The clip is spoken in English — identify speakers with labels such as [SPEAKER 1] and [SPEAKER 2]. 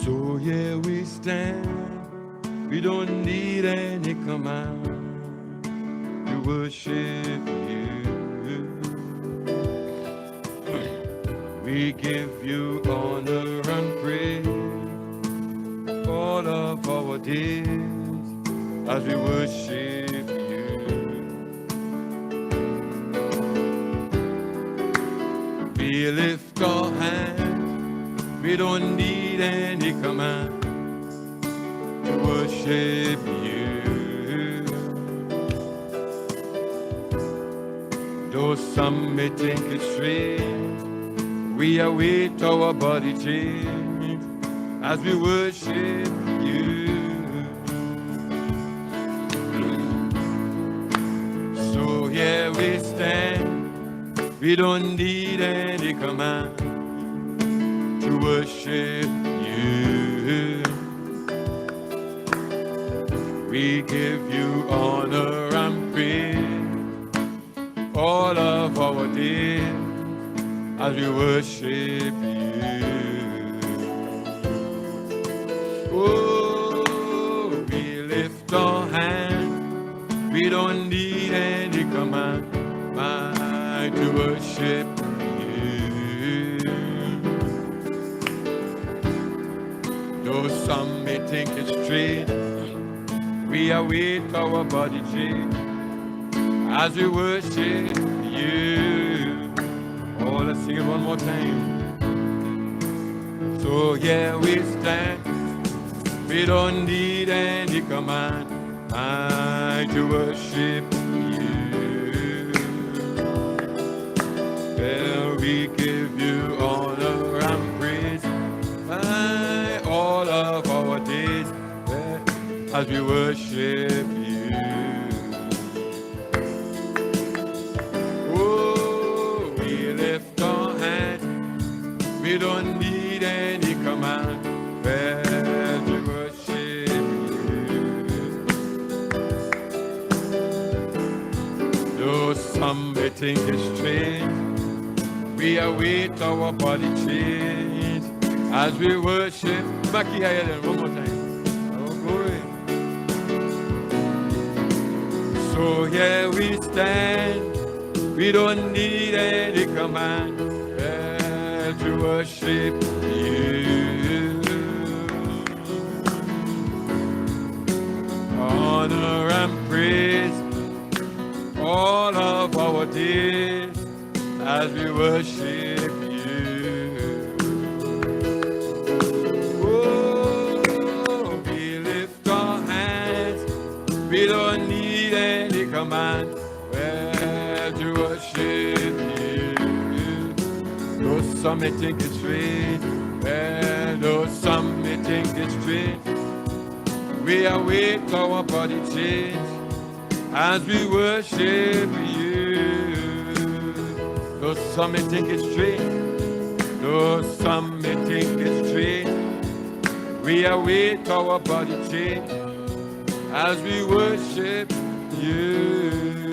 [SPEAKER 1] So here we stand, we don't need any command to worship you. We give you honor and praise all of our days as we worship you. We lift our hands, we don't need any command to worship you. Though some may think it's strange, we await our body change as we worship you. So here we stand, we don't need any command to worship you. We give you honor and praise all of our days as we worship you. Oh, we lift our hands, we don't need any command to worship you. Though some may think it's strange, we await our body change as we worship you. Oh, let's sing it one more time. So here we stand, we don't need any command to worship you. Well, we give you honor and praise all of our days as we worship you. Oh, we lift our hands, we don't need any command to worship you. Though some may think it's strange, we await our body change as we worship. Maki Hayden, one more time. So here we stand, we don't need any command to worship you. Honor and praise all of our days as we worship you. Oh, we lift our hands, we don't need any command to worship you. Though some may think it's strange, though some may think it's strange, we await our body change as we worship you. Though some may think it's strange, though some may think it's strange, we await our body change as we worship you.